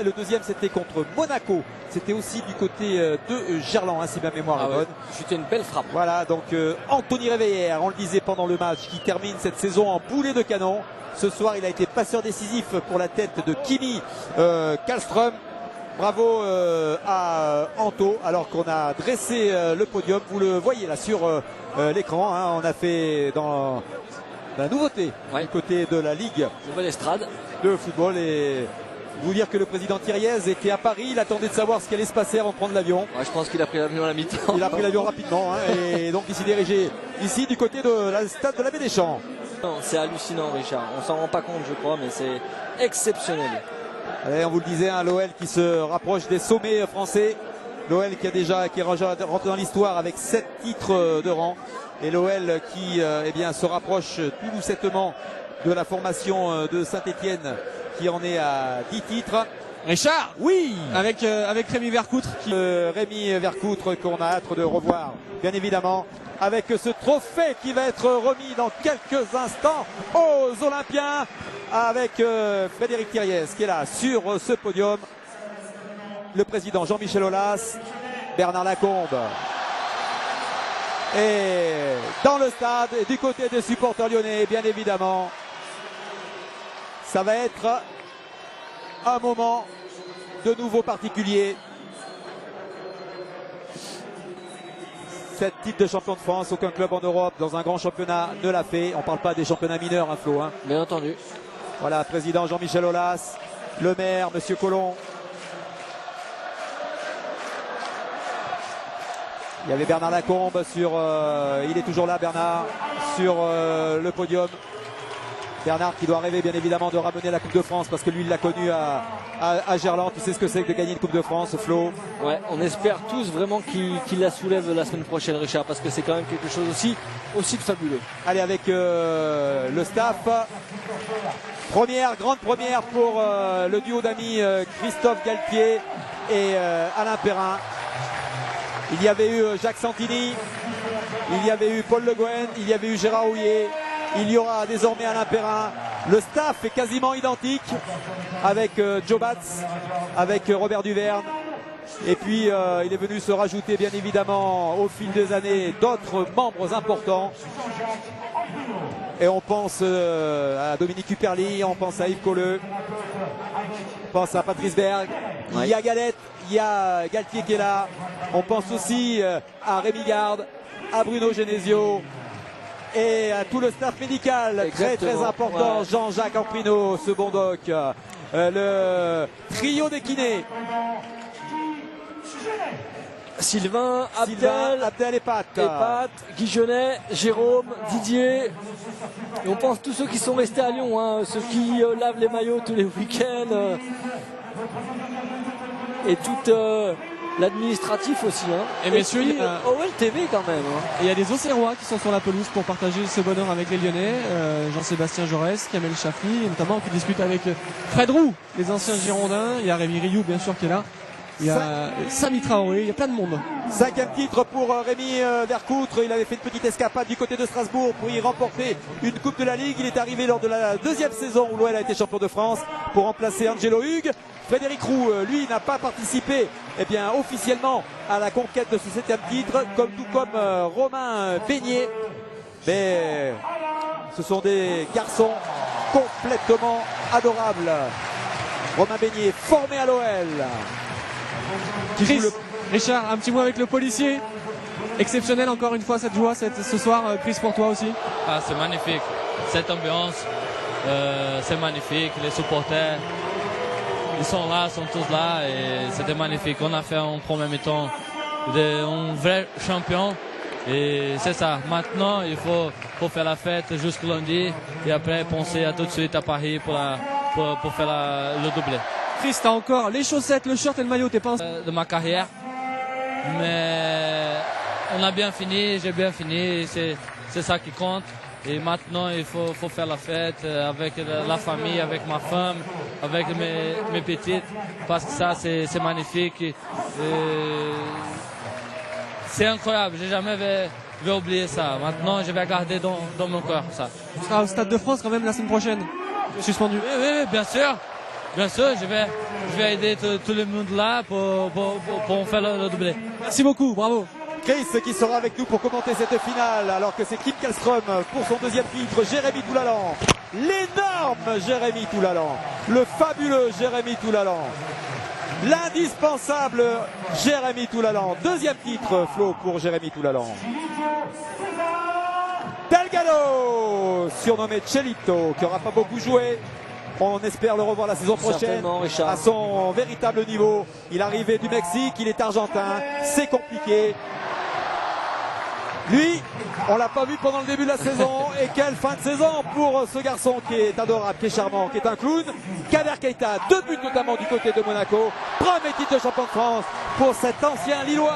Et le deuxième c'était contre Monaco. C'était aussi du côté de Gerland, hein, si ma mémoire est bonne. C'était une belle frappe. Voilà, donc Anthony Réveillère, on le disait pendant le match, qui termine cette saison en boulet de canon. Ce soir, il a été passeur décisif pour la tête de Kimi Kallström. Bravo à Anto, alors qu'on a dressé le podium. Vous le voyez là sur l'écran. Hein, on a fait dans la nouveauté du côté de la Ligue nouvelle estrade de football. Et vous dire que le président Thiriez était à Paris, il attendait de savoir ce qui allait se passer avant de prendre l'avion. Je pense qu'il a pris l'avion à la mi-temps. Il a pris l'avion rapidement, hein, et donc il s'est dirigé ici du côté de la stade de la Baie des Champs. C'est hallucinant, Richard. On s'en rend pas compte, je crois, mais c'est exceptionnel. Allez, on vous le disait, hein, l'OL qui se rapproche des sommets français. L'OL qui est rentré dans l'histoire avec 7 titres de rang. Et l'OL qui se rapproche tout doucettement de la formation de Saint-Etienne qui en est à 10 titres. Richard, oui, avec Rémi Vercoutre. Rémi Vercoutre qu'on a hâte de revoir, bien évidemment, avec ce trophée qui va être remis dans quelques instants aux Olympiens, avec Frédéric Thiriez qui est là sur ce podium, le président Jean-Michel Aulas, Bernard Lacombe. Et dans le stade, du côté des supporters lyonnais, bien évidemment, ça va être un moment de nouveau particulier. 7 titres de champion de France, aucun club en Europe dans un grand championnat ne l'a fait. On ne parle pas des championnats mineurs, hein, Flo. Hein. Bien entendu. Voilà, président Jean-Michel Aulas, le maire, monsieur Collomb. Il y avait Bernard Lacombe sur... il est toujours là, Bernard, sur le podium. Bernard qui doit rêver bien évidemment de ramener la Coupe de France parce que lui il l'a connu à Gerland. Tu sais ce que c'est que de gagner une Coupe de France, Flo? Ouais, on espère tous vraiment qu'il la soulève la semaine prochaine, Richard, parce que c'est quand même quelque chose aussi de fabuleux. Allez, avec le staff, grande première pour le duo d'amis Christophe Galtier et Alain Perrin. Il y avait eu Jacques Santini, il y avait eu Paul Le Guen, il y avait eu Gérard Houllier. Il y aura désormais Alain Perrin. Le staff est quasiment identique avec Joe Batz, avec Robert Duverne. Et puis il est venu se rajouter bien évidemment au fil des années d'autres membres importants. Et on pense à Dominique Huperly, on pense à Yves Colleux, on pense à Patrice Berg. Il y a Galette, il y a Galtier qui est là. On pense aussi à Rémi Garde, à Bruno Genesio. Et à tout le staff médical. Exactement. Très important, Jean-Jacques Amprino, ce bon doc, le trio des kinés, Sylvain, Abdel et Pat, Guy Genet, Jérôme, Didier. Et on pense tous ceux qui sont restés à Lyon, hein, ceux qui lavent les maillots tous les week-ends, et toute l'administratif aussi. Hein. Et messieurs, il y a OL TV quand même. Hein. Et il y a des Auxerrois qui sont sur la pelouse pour partager ce bonheur avec les Lyonnais. Jean-Sébastien Jaurès, Kamel Chafri, notamment qui discute avec Fred Roux, les anciens Girondins. Il y a Rémi Rioux, bien sûr, qui est là. Il y a Sami Traoré, il y a plein de monde. 5e titre pour Rémi Vercoutre. Il avait fait une petite escapade du côté de Strasbourg pour y remporter une Coupe de la Ligue. Il est arrivé lors de la 2e saison où l'OL a été champion de France pour remplacer Angelo Hugues. Frédéric Roux, lui, n'a pas participé officiellement à la conquête de ce 7e titre, tout comme Romain Beignet. Mais ce sont des garçons complètement adorables. Romain Beignet, formé à l'OL. Richard, un petit mot avec le policier. Exceptionnel encore une fois cette joie ce soir. Chris, pour toi aussi. C'est magnifique. Cette ambiance, c'est magnifique. Les supporters, ils sont là, sont tous là et c'était magnifique. On a fait un premier mi-temps un vrai champion et c'est ça. Maintenant, il faut faire la fête jusqu'au lundi et après penser à tout de suite à Paris pour faire le doublé. Chris, t'as encore les chaussettes, le shirt et le maillot, t'es pas de ma carrière, mais on a bien fini, j'ai bien fini, c'est ça qui compte. Et maintenant, il faut faire la fête avec la famille, avec ma femme, avec mes petites, parce que ça, c'est magnifique. C'est incroyable, j'ai jamais vais oublier ça. Maintenant, je vais garder dans mon cœur ça. Tu seras au Stade de France quand même la semaine prochaine, suspendu. Oui, bien sûr. Bien sûr, je vais aider tout le monde là pour faire le doublé. Merci beaucoup, bravo. Chris qui sera avec nous pour commenter cette finale, alors que c'est Kim Källström pour son deuxième titre, Jérémy Toulalan. L'énorme Jérémy Toulalan, le fabuleux Jérémy Toulalan, l'indispensable Jérémy Toulalan. Deuxième titre, Flo, pour Jérémy Toulalan. Delgado, surnommé Chelito, qui n'aura pas beaucoup joué. On espère le revoir la saison prochaine à son véritable niveau. Il est arrivé du Mexique, il est argentin, c'est compliqué. Lui, on l'a pas vu pendant le début de la saison. Et quelle fin de saison pour ce garçon qui est adorable, qui est charmant, qui est un clown. Kader Keita, 2 buts notamment du côté de Monaco. Premier titre de champion de France pour cet ancien Lillois.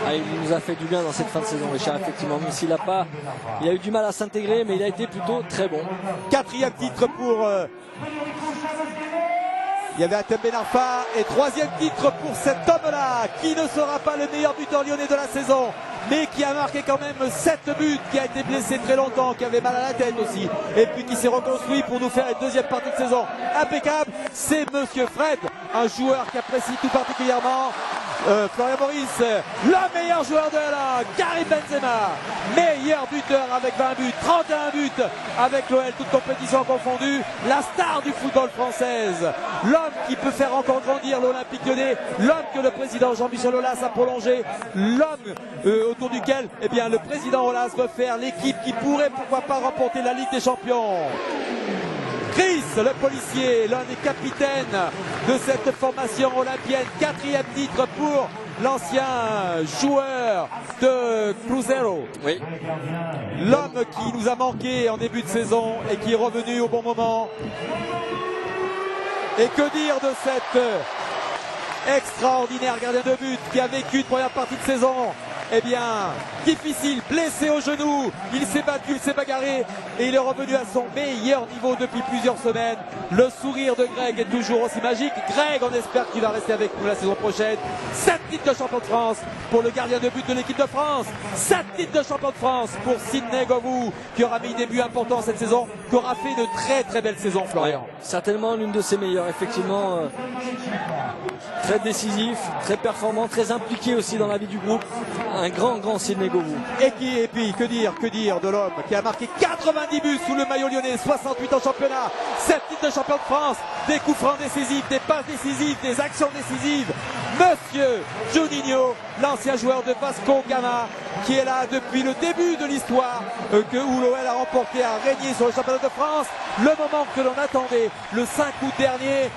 Ah, il nous a fait du bien dans cette fin de saison, Richard, effectivement. Même s'il il a eu du mal à s'intégrer, mais il a été plutôt très bon. 4e titre pour... il y avait Hatem Ben Arfa, et 3e titre pour cet homme-là, qui ne sera pas le meilleur buteur lyonnais de la saison, mais qui a marqué quand même 7 buts, qui a été blessé très longtemps, qui avait mal à la tête aussi, et puis qui s'est reconstruit pour nous faire une deuxième partie de saison impeccable. C'est Monsieur Fred, un joueur qui apprécie tout particulièrement Florian Maurice, le meilleur joueur de la Karim Benzema, meilleur buteur avec 20 buts, 31 buts avec l'OL, toute compétition confondue, la star du football française, l'homme qui peut faire encore grandir l'Olympique Lyonnais, l'homme que le président Jean-Michel Aulas a prolongé, l'homme autour duquel le président Aulas veut faire l'équipe qui pourrait pourquoi pas remporter la Ligue des Champions. Chris, le policier, l'un des capitaines de cette formation olympienne, 4e titre pour l'ancien joueur de Cruzeiro. Oui. L'homme qui nous a manqué en début de saison et qui est revenu au bon moment. Et que dire de cet extraordinaire gardien de but qui a vécu une première partie de saison difficile, blessé au genou, il s'est battu, il s'est bagarré et il est revenu à son meilleur niveau depuis plusieurs semaines. Le sourire de Greg est toujours aussi magique. Greg, on espère qu'il va rester avec nous la saison prochaine. 7 titres de champion de France pour le gardien de but de l'équipe de France. 7 titres de champion de France pour Sidney Govou, qui aura mis des buts importants cette saison, qui aura fait de très très belles saisons, Florian. Ouais, certainement l'une de ses meilleures, effectivement. Très décisif, très performant, très impliqué aussi dans la vie du groupe. Un grand Sidney Govou. Et puis, que dire de l'homme qui a marqué 90 buts sous le maillot lyonnais, 68 en championnat, 7 titres de champion de France, des coups francs décisifs, des passes décisives, des actions décisives. Monsieur Juninho, l'ancien joueur de Vasco Gama, qui est là depuis le début de l'histoire, où l'OL a remporté, a régné sur le championnat de France. Le moment que l'on attendait, le 5 août dernier.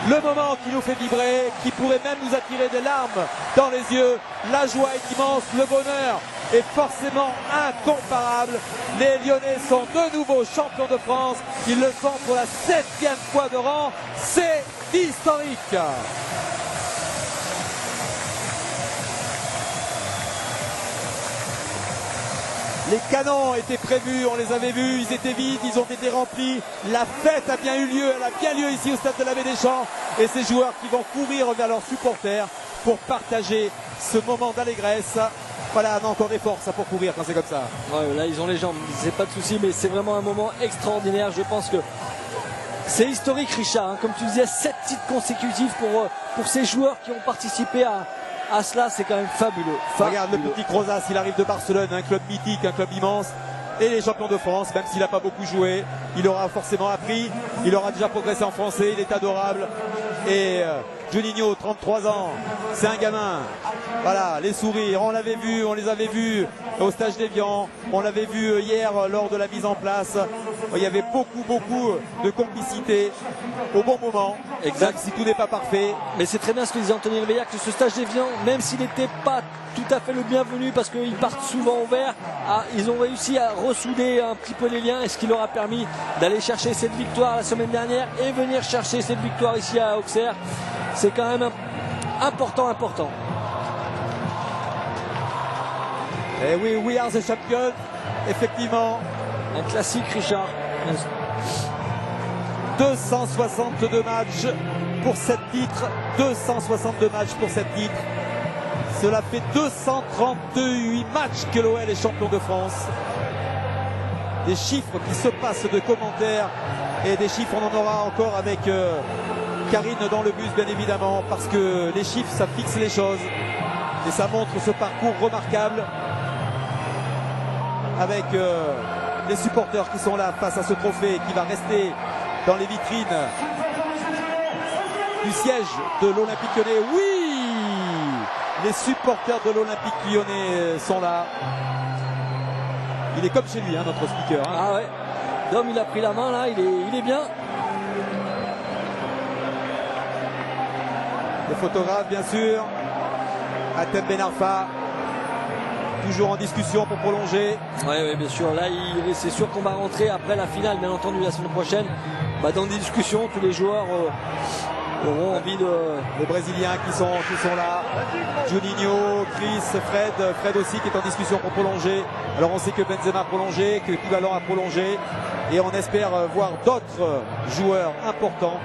Le moment qui nous fait vibrer, qui pourrait même nous attirer des larmes dans les yeux. La joie est immense, le bonheur est forcément incomparable. Les Lyonnais sont de nouveau champions de France. Ils le sont pour la 7e fois de rang. C'est historique. Les canons étaient prévus, on les avait vus, ils étaient vides, ils ont été remplis. La fête a bien eu lieu, elle a bien lieu ici au stade de la Baie des Champs. Et ces joueurs qui vont courir vers leurs supporters pour partager ce moment d'allégresse. Voilà, on a encore des forces pour courir quand c'est comme ça. Ouais, là, ils ont les jambes, c'est pas de souci, mais c'est vraiment un moment extraordinaire. Je pense que c'est historique, Richard. Hein. Comme tu disais, 7 titres consécutifs pour ces joueurs qui ont participé à cela, c'est quand même fabuleux. Regarde le petit Crozas, il arrive de Barcelone, un club mythique, un club immense. Et les champions de France, même s'il n'a pas beaucoup joué, il aura forcément appris, il aura déjà progressé en français, il est adorable. Et Juninho, 33 ans, c'est un gamin. Voilà, les sourires, on l'avait vu, on les avait vus au stage d'Évian, on l'avait vu hier lors de la mise en place. Il y avait beaucoup de complicité au bon moment. Exact. Même si tout n'est pas parfait. Mais c'est très bien ce que disait Anthony Ribéillard, que ce stage d'Évian, même s'il n'était pas tout à fait le bienvenu parce qu'ils partent souvent au vert, ils ont réussi à ressouder un petit peu les liens, et ce qui leur a permis d'aller chercher cette victoire la semaine dernière et venir chercher cette victoire ici à Auxerre. C'est quand même important. Et oui, we are the champions, effectivement. Un classique, Richard. 262 matchs pour 7 titres. 262 matchs pour 7 titres. Cela fait 238 matchs que l'OL est champion de France. Des chiffres qui se passent de commentaires Et des chiffres, on en aura encore avec Karine dans le bus, bien évidemment, parce que les chiffres, ça fixe les choses. Et ça montre ce parcours remarquable avec les supporters qui sont là face à ce trophée qui va rester dans les vitrines du siège de l'Olympique Lyonnais. Oui, les supporters de l'Olympique Lyonnais sont là. Il est comme chez lui, hein, notre speaker. Hein. Ah ouais, Dom il a pris la main là, il est bien. Les photographes, bien sûr. Hatem Ben Arfa, toujours en discussion pour prolonger. Oui, bien sûr. Là, c'est sûr qu'on va rentrer après la finale, bien entendu, la semaine prochaine. Dans des discussions, tous les joueurs auront envie de... Les Brésiliens qui sont là. Juninho, Chris, Fred aussi qui est en discussion pour prolonger. Alors on sait que Benzema a prolongé, que Koulibaly a prolongé. Et on espère voir d'autres joueurs importants